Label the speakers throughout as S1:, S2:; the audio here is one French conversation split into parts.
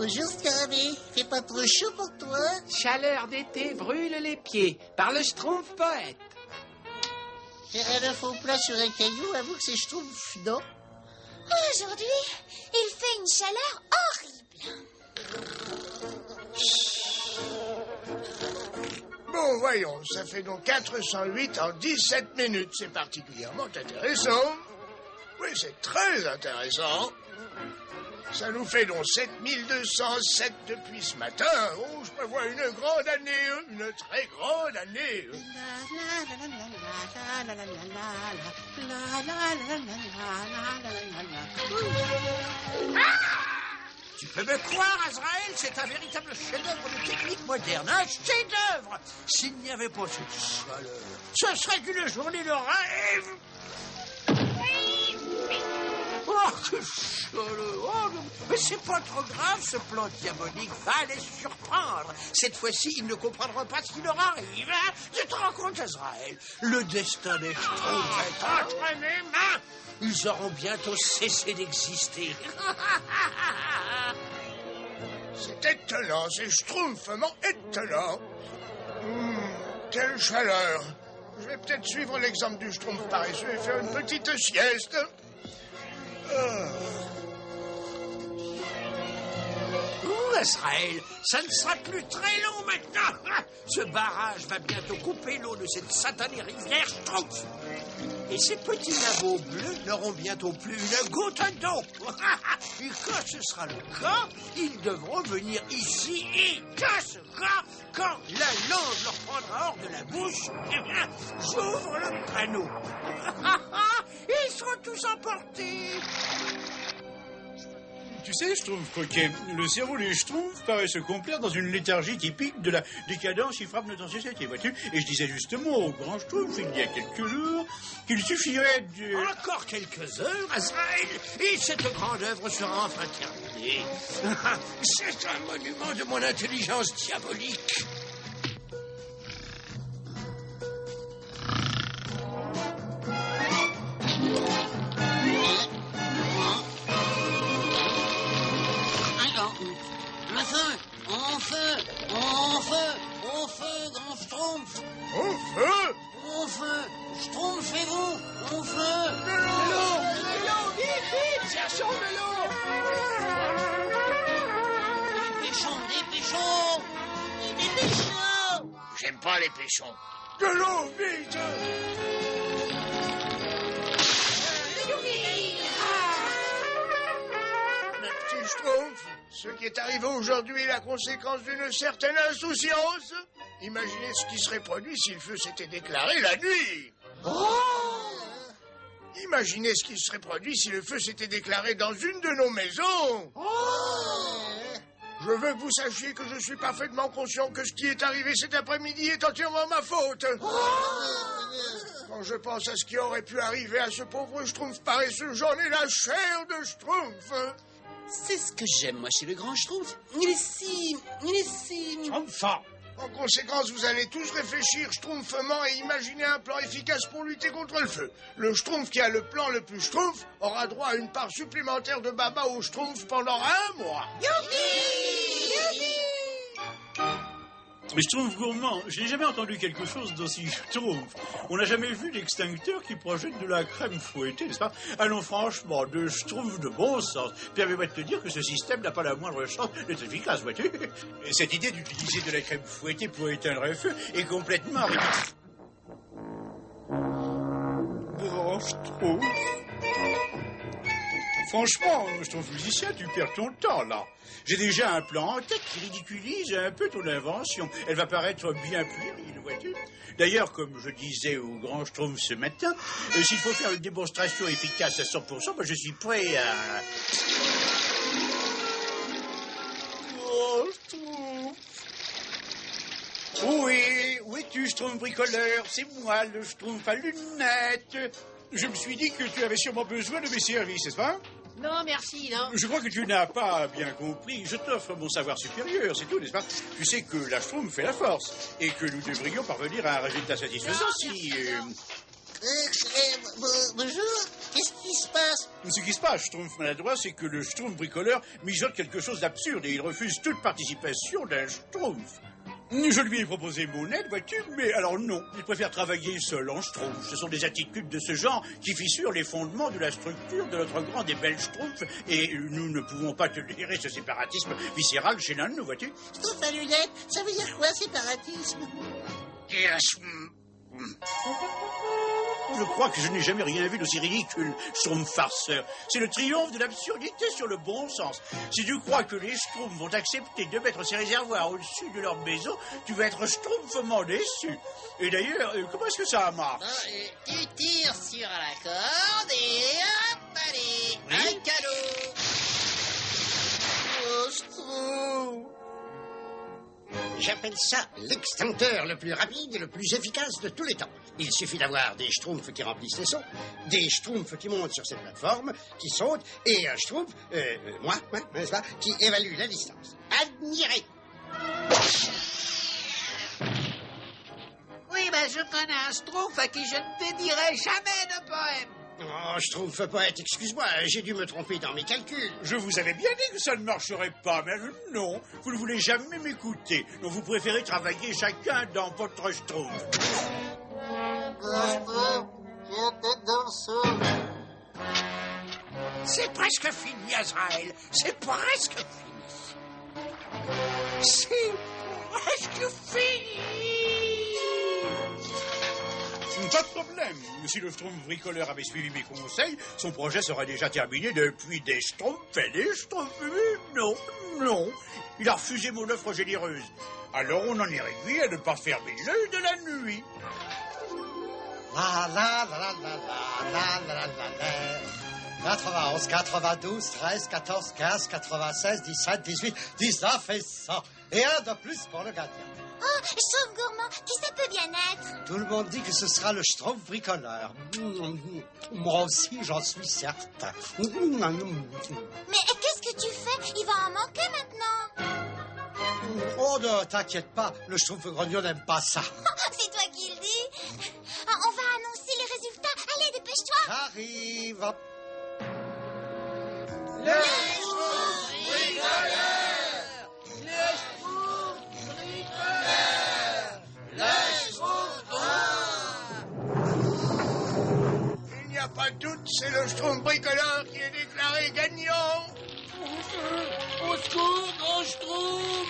S1: Bonjour, Scarabée. Fait pas trop chaud pour toi?
S2: Chaleur d'été brûle les pieds par le Schtroumpf poète.
S1: Faire un œuf au plat sur un caillou, avoue que c'est Schtroumpf, non?
S3: Aujourd'hui, il fait une chaleur horrible.
S4: Bon, voyons, ça fait donc 408 en 17 minutes. C'est particulièrement intéressant. Oui, c'est très intéressant. Ça nous fait donc 7207 depuis ce matin. Oh, je prévois une grande année, une très grande année.
S5: Tu peux me croire, Azraël, c'est un véritable chef-d'œuvre de technique moderne, un chef-d'œuvre. S'il n'y avait pas cette chaleur, ce serait une journée de rêve. Oh, que chaleur! Oh, mais c'est pas trop grave, ce plan diabolique va les surprendre. Cette fois-ci, ils ne comprendront pas ce qui leur arrive. Hein? Tu te rends compte, Azraël? Le destin des Schtroumpfs est entre mes mains. Ils auront bientôt cessé d'exister.
S4: C'est étonnant, c'est schtroumpfement étonnant. Quelle chaleur. Je vais peut-être suivre l'exemple du schtroumpf paresseux et faire une petite sieste.
S5: Azraël, ça ne sera plus très long maintenant. Ce barrage va bientôt couper l'eau de cette satanée rivière Schtroumpf. Et ces petits lavaux bleus n'auront bientôt plus une goutte d'eau. Et quand ce sera le cas, ils devront venir ici. Et quand ce sera, quand la langue leur prendra hors de la bouche, eh bien, j'ouvre le panneau. Ils seront tous emportés.
S6: Tu sais, Schtroumpf coquet, le cerveau des Schtroumpfs paraît se complaire dans une léthargie typique de la décadence qui frappe notre société, vois-tu? Et je disais justement au grand Schtroumpf, il y a quelques jours, qu'il suffirait de...
S5: Encore quelques heures, Azraël, et cette grande œuvre sera enfin terminée. C'est un monument de mon intelligence diabolique.
S1: Au feu, grand Schtroumpf!
S4: Au feu!
S1: Au feu! Schtroumpfez-vous! Au feu!
S4: De l'eau!
S2: Vite, vite, cherchons de l'eau.
S1: Dépêchons!
S4: J'aime pas les péchons. De l'eau, vite! Mes petits schtroumpfs, ce qui est arrivé aujourd'hui est la conséquence d'une certaine insouciance. Imaginez ce qui serait produit si le feu s'était déclaré la nuit. Imaginez ce qui serait produit si le feu s'était déclaré dans une de nos maisons. Je veux que vous sachiez que je suis parfaitement conscient que ce qui est arrivé cet après-midi est entièrement ma faute. Quand je pense à ce qui aurait pu arriver à ce pauvre Schtroumpf paresseux, j'en ai la chair de Schtroumpf.
S7: C'est ce que j'aime, moi, chez le grand Schtroumpf. Il est si...
S6: Enfin,
S4: En conséquence, vous allez tous réfléchir schtroumpfement et imaginer un plan efficace pour lutter contre le feu. Le Schtroumpf qui a le plan le plus Schtroumpf aura droit à une part supplémentaire de baba au Schtroumpf pendant 1 mois.
S6: mais Schtroumpf gourmand, je n'ai jamais entendu quelque chose d'aussi Schtroumpf. On n'a jamais vu d'extincteur qui projette de la crème fouettée, n'est-ce pas? Allons franchement, de Schtroumpf de bon sens. Permets-moi de te dire que ce système n'a pas la moindre chance d'être efficace, vois-tu? Et cette idée d'utiliser de la crème fouettée pour éteindre un feu est complètement... Grand Schtroumpf. Franchement, Schtroumpf musicien, tu perds ton temps, là. J'ai déjà un plan en tête qui ridiculise un peu ton invention. Elle va paraître bien puérile, vois-tu? D'ailleurs, comme je disais au grand Schtroumpf ce matin, s'il faut faire une démonstration efficace à 100%, je suis prêt à... Oh, Schtroumpf. Oui, où es-tu, Schtroumpf bricoleur? C'est moi, le Schtroumpf à lunettes. Je me suis dit que tu avais sûrement besoin de mes services, n'est-ce pas?
S2: Non, merci, non.
S6: Je crois que tu n'as pas bien compris. Je t'offre mon savoir supérieur, c'est tout, n'est-ce pas? Tu sais que la Schtroumpf fait la force et que nous devrions parvenir à un résultat satisfaisant si...
S1: Bonjour, qu'est-ce qui se passe?
S6: Ce qui se passe, Schtroumpf maladroit, c'est que le Schtroumpf bricoleur mijote quelque chose d'absurde et il refuse toute participation d'un Schtroumpf. Je lui ai proposé mon aide, vois-tu, mais alors non, il préfère travailler seul en Schtroumpf. Ce sont des attitudes de ce genre qui fissurent les fondements de la structure de notre grand et bel Schtroumpf, et nous ne pouvons pas tolérer ce séparatisme viscéral chez l'un de nous, vois-tu.
S1: Schtroumpf à lunettes, ça veut dire quoi, séparatisme?
S6: Je crois que je n'ai jamais rien vu d'aussi ridicule, Schtroumpf farceur. C'est le triomphe de l'absurdité sur le bon sens. Si tu crois que les Schtroumpfs vont accepter de mettre ces réservoirs au-dessus de leur maison, tu vas être Schtroumpfement déçu. Et d'ailleurs, comment est-ce que ça marche?
S1: Tu tires sur la corde et hop, allez, un cadeau. Oh, Schtroumpf.
S8: J'appelle ça l'extincteur le plus rapide et le plus efficace de tous les temps. Il suffit d'avoir des Schtroumpfs qui remplissent les seaux, des Schtroumpfs qui montent sur cette plateforme, qui sautent, et un Schtroumpf, moi, n'est-ce pas, qui évalue la distance. Admirez!
S5: Oui, je connais un Schtroumpf à qui je ne dédierai jamais de poème.
S8: Oh, Schtroumpf poète, excuse-moi, j'ai dû me tromper dans mes calculs.
S6: Je vous avais bien dit que ça ne marcherait pas, mais non, vous ne voulez jamais m'écouter. Donc vous préférez travailler chacun dans votre Schtroumpf.
S5: C'est presque fini, Azraël. C'est presque fini. C'est presque fini.
S6: Pas de problème. Si le Schtroumpf bricoleur avait suivi mes conseils, son projet serait déjà terminé depuis des Schtroumpfs et des Schtroumpfs. Non. Il a refusé mon offre généreuse. Alors on en est réduit à ne pas fermer l'œil de la nuit.
S9: La la la la la la la la la. 91, 92, 13, 14, 15, 96, 17, 18, 19 et 100. Et un de plus pour le gardien.
S3: Oh, Schtroumpf gourmand, qui ça peut bien être?
S9: Tout le monde dit que ce sera le Schtroumpf bricoleur. Moi aussi, j'en suis certain.
S3: Mais qu'est-ce que tu fais? Il va en manquer maintenant.
S9: Oh, ne t'inquiète pas, le Schtroumpf grognon n'aime pas ça.
S3: C'est toi qui le dis. On va annoncer les résultats. Allez, dépêche-toi.
S9: J'arrive.
S3: Le Schtroumpf bricoleur.
S4: Il n'y a pas de doute, c'est le Schtroumpf bricoleur qui est déclaré gagnant.
S5: Au secours, grand Schtroumpf.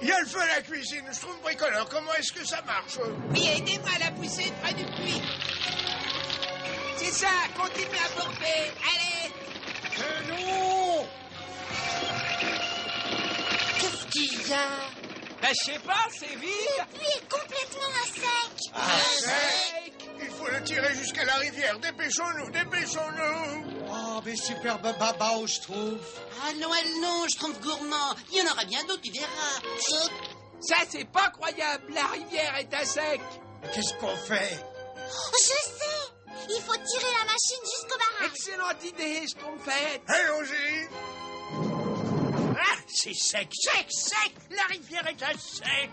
S4: Il y a le feu à la cuisine, Schtroumpf bricoleur, comment est-ce que ça marche?
S2: Oui, aidez-moi à la pousser près du puits. C'est ça, continuez à porter. Allez.
S9: Non!
S1: Qu'est-ce qu'il y a?
S2: Je sais pas, c'est vide.
S3: Le puits est complètement à sec.
S4: Sec. Il faut le tirer jusqu'à la rivière, dépêchons-nous.
S9: Oh, mes superbes babas au Schtroumpf.
S7: Ah, Noël, non, Schtroumpf gourmand. Il y en aura bien d'autres, tu verras.
S2: Ça, c'est pas croyable. La rivière est à sec.
S9: Qu'est-ce qu'on fait?
S3: Je sais. Il faut tirer la machine jusqu'au barrage.
S2: Excellente idée, Schtroumpfette.
S4: Allons-y.
S5: Ah, c'est sec. La rivière est à sec.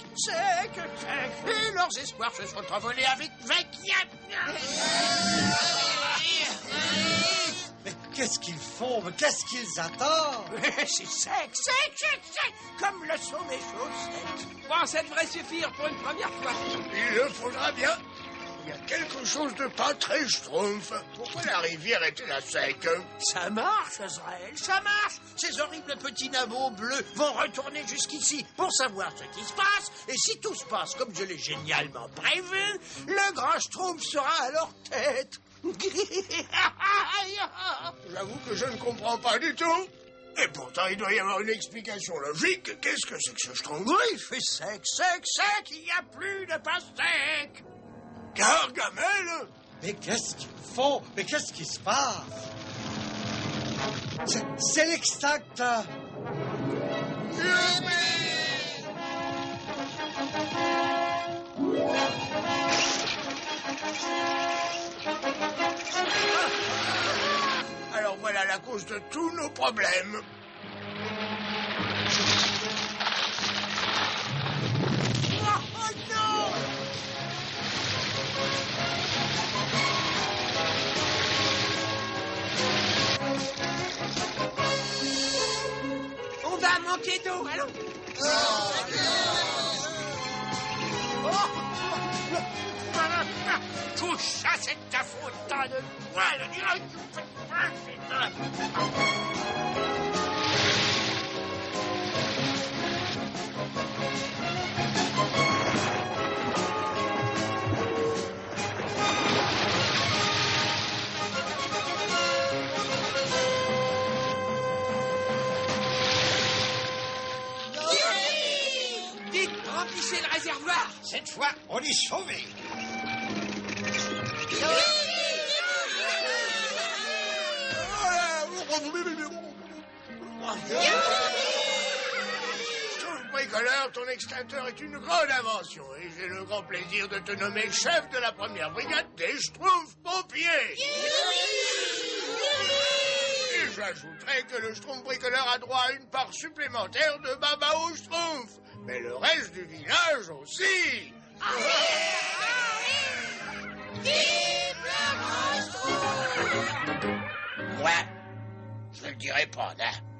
S5: Et leurs espoirs se sont envolés avec
S9: Mais qu'est-ce qu'ils font? Mais qu'est-ce qu'ils attendent?
S5: C'est sec. Comme le sont mes chaussettes.
S2: Bon, ça devrait suffire pour une première fois.
S4: Il le faudra bien. Il y a quelque chose de pas très Schtroumpf. Pourquoi la rivière est-elle à sec?
S5: Ça marche, Azraël, ça marche. Ces horribles petits nabots bleus vont retourner jusqu'ici pour savoir ce qui se passe. Et si tout se passe comme je l'ai génialement prévu, le grand Schtroumpf sera à leur tête.
S4: J'avoue que je ne comprends pas du tout. Et pourtant, il doit y avoir une explication logique. Qu'est-ce que c'est que ce Schtroumpf?
S5: Oui, il fait sec. Il n'y a plus de pastèque.
S4: Gargamel?
S9: Mais qu'est-ce qu'ils font? Mais qu'est-ce qui se passe? C'est l'extincteur.
S4: Alors voilà la cause de tous nos problèmes.
S5: Oh non!
S2: pied d'eau, allons.
S5: Tout ça, c'est ta faute, tas de poils.
S2: Vite, remplissez le réservoir.
S8: Cette fois, on est sauvés.
S4: Schtroumpf bricoleur, ton extincteur est une grande invention et j'ai le grand plaisir de te nommer chef de la première brigade des Schtroumpfs pompiers. Et j'ajouterai que le Schtroumpf bricoleur a droit à une part supplémentaire de Babao Schtroumpf, mais le reste du village aussi.
S1: Moi, je le dirai pas, hein.